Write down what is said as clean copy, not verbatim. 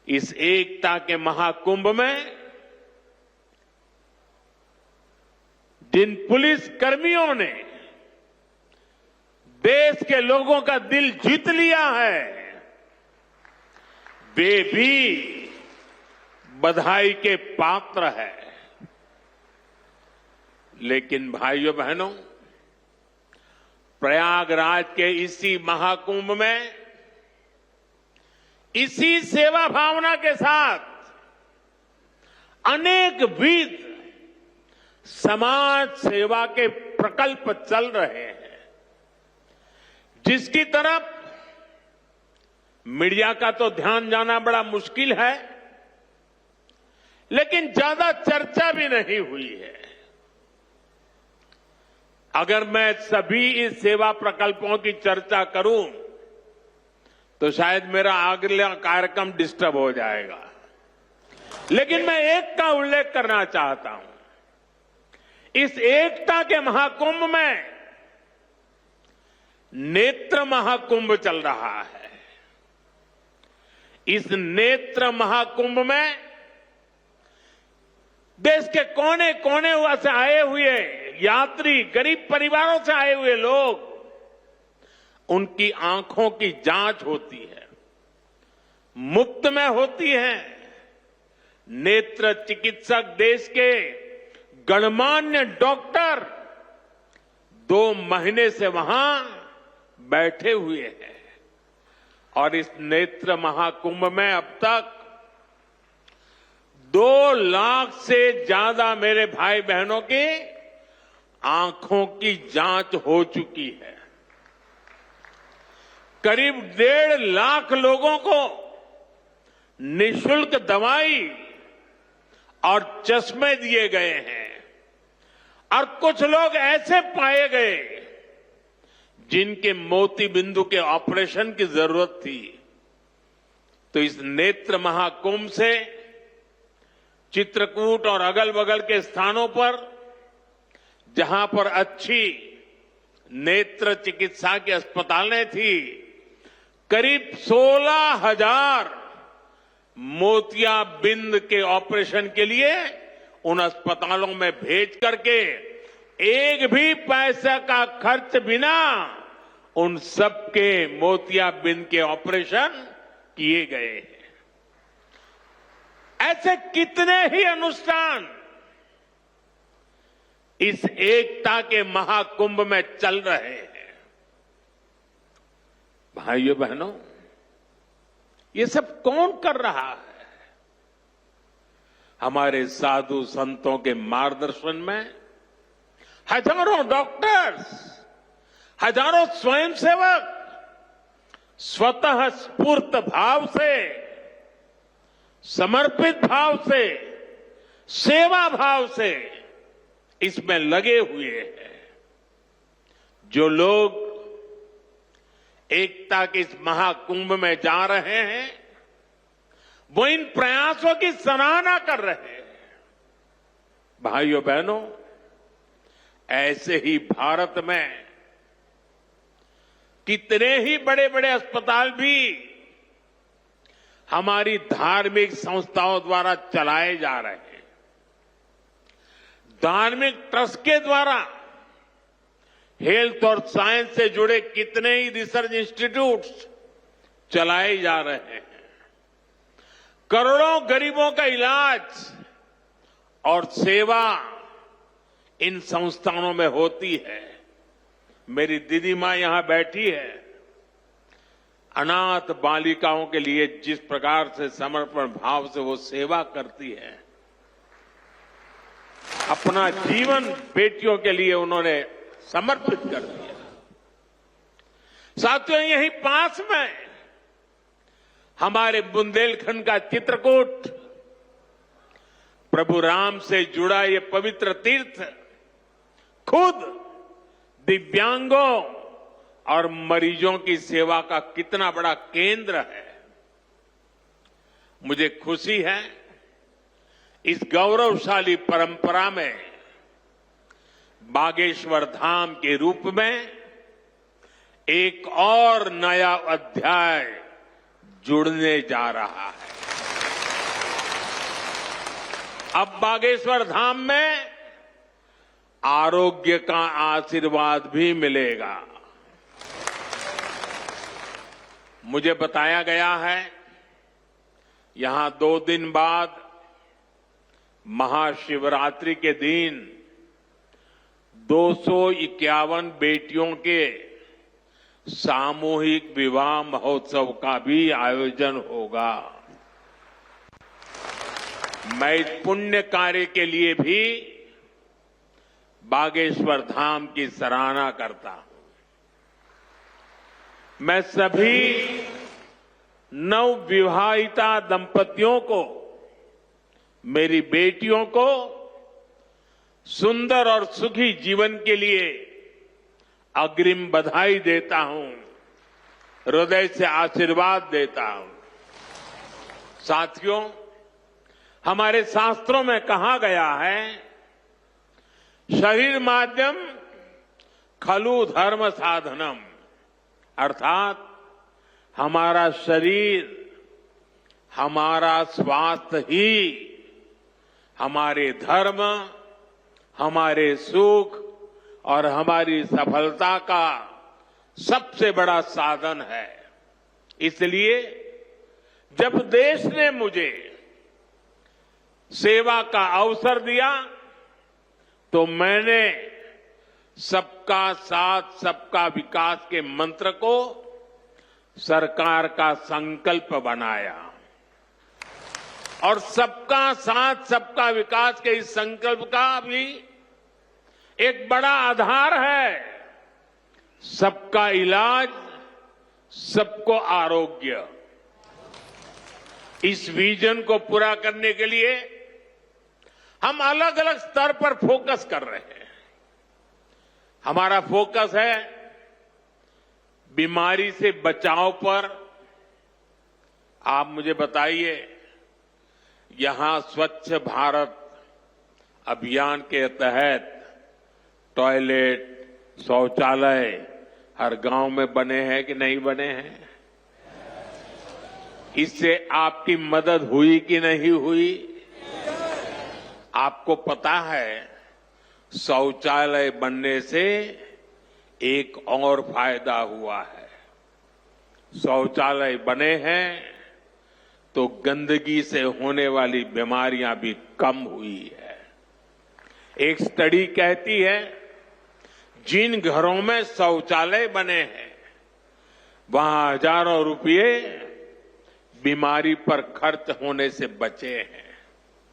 इस एकता के महाकुंभ में जिन पुलिस कर्मियों ने देश के लोगों का दिल जीत लिया है, वे भी बधाई के पात्र है। लेकिन भाइयों बहनों, प्रयागराज के इसी महाकुंभ में इसी सेवा भावना के साथ अनेक विध समाज सेवा के प्रकल्प चल रहे हैं, जिसकी तरफ मीडिया का तो ध्यान जाना बड़ा मुश्किल है, लेकिन ज्यादा चर्चा भी नहीं हुई है। अगर मैं सभी इस सेवा प्रकल्पों की चर्चा करूं तो शायद मेरा अगला कार्यक्रम डिस्टर्ब हो जाएगा, लेकिन मैं एक का उल्लेख करना चाहता हूं। इस एकता के महाकुंभ में नेत्र महाकुंभ चल रहा है। इस नेत्र महाकुंभ में देश के कोने कोने से आए हुए यात्री, गरीब परिवारों से आए हुए लोग, उनकी आंखों की जांच होती है, मुफ्त में होती है। नेत्र चिकित्सक देश के गणमान्य डॉक्टर 2 महीने से वहां बैठे हुए हैं और इस नेत्र महाकुंभ में अब तक 2 लाख से ज्यादा मेरे भाई बहनों की आंखों की जांच हो चुकी है। करीब 1.5 लाख लोगों को निःशुल्क दवाई और चश्मे दिए गए हैं और कुछ लोग ऐसे पाए गए जिनके मोती बिंदु के ऑपरेशन की जरूरत थी। तो इस नेत्र महाकुंभ से चित्रकूट और अगल बगल के स्थानों पर जहां पर अच्छी नेत्र चिकित्सा की अस्पतालें थी, करीब 16,000 मोतियाबिंद के ऑपरेशन के लिए उन अस्पतालों में भेज करके एक भी पैसे का खर्च बिना उन सबके मोतियाबिंद के ऑपरेशन किए गए हैं। ऐसे कितने ही अनुष्ठान इस एकता के महाकुंभ में चल रहे हैं। भाइयों बहनों, ये सब कौन कर रहा है? हमारे साधु संतों के मार्गदर्शन में हजारों डॉक्टर्स, हजारों स्वयंसेवक स्वतः स्फूर्त भाव से, समर्पित भाव से, सेवा भाव से इसमें लगे हुए हैं। जो लोग एकता के इस महाकुंभ में जा रहे हैं, वो इन प्रयासों की सराहना कर रहे हैं। भाइयों बहनों, ऐसे ही भारत में कितने ही बड़े बड़े अस्पताल भी हमारी धार्मिक संस्थाओं द्वारा चलाए जा रहे हैं। धार्मिक ट्रस्ट के द्वारा हेल्थ और साइंस से जुड़े कितने ही रिसर्च इंस्टीट्यूट्स चलाए जा रहे हैं। करोड़ों गरीबों का इलाज और सेवा इन संस्थानों में होती है। मेरी दीदी मां यहां बैठी है। अनाथ बालिकाओं के लिए जिस प्रकार से समर्पण भाव से वो सेवा करती है, अपना जीवन बेटियों के लिए उन्होंने समर्पित कर दिया। साथियों, यहीं पास में हमारे बुंदेलखंड का चित्रकूट, प्रभु राम से जुड़ा ये पवित्र तीर्थ खुद दिव्यांगों और मरीजों की सेवा का कितना बड़ा केंद्र है। मुझे खुशी है इस गौरवशाली परंपरा में बागेश्वर धाम के रूप में एक और नया अध्याय जुड़ने जा रहा है। अब बागेश्वर धाम में आरोग्य का आशीर्वाद भी मिलेगा। मुझे बताया गया है यहां 2 दिन बाद महाशिवरात्रि के दिन 251 बेटियों के सामूहिक विवाह महोत्सव का भी आयोजन होगा। मैं इस पुण्य कार्य के लिए भी बागेश्वर धाम की सराहना करता हूं। मैं सभी नवविवाहिता दंपतियों को, मेरी बेटियों को सुंदर और सुखी जीवन के लिए अग्रिम बधाई देता हूं, हृदय से आशीर्वाद देता हूं। साथियों, हमारे शास्त्रों में कहा गया है, शरीर माध्यम खलु धर्म साधनम, अर्थात हमारा शरीर, हमारा स्वास्थ्य ही हमारे धर्म, हमारे सुख और हमारी सफलता का सबसे बड़ा साधन है। इसलिए जब देश ने मुझे सेवा का अवसर दिया तो मैंने सबका साथ सबका विकास के मंत्र को सरकार का संकल्प बनाया और सबका साथ सबका विकास के इस संकल्प का भी एक बड़ा आधार है सबका इलाज, सबको आरोग्य। इस विजन को पूरा करने के लिए हम अलग अलग स्तर पर फोकस कर रहे हैं। हमारा फोकस है बीमारी से बचाव पर। आप मुझे बताइए, यहां स्वच्छ भारत अभियान के तहत टॉयलेट, शौचालय हर गांव में बने हैं कि नहीं बने हैं? इससे आपकी मदद हुई कि नहीं हुई? आपको पता है, शौचालय बनने से एक और फायदा हुआ है। शौचालय बने हैं तो गंदगी से होने वाली बीमारियां भी कम हुई है। एक स्टडी कहती है, जिन घरों में शौचालय बने हैं वहां हजारों रुपये बीमारी पर खर्च होने से बचे हैं।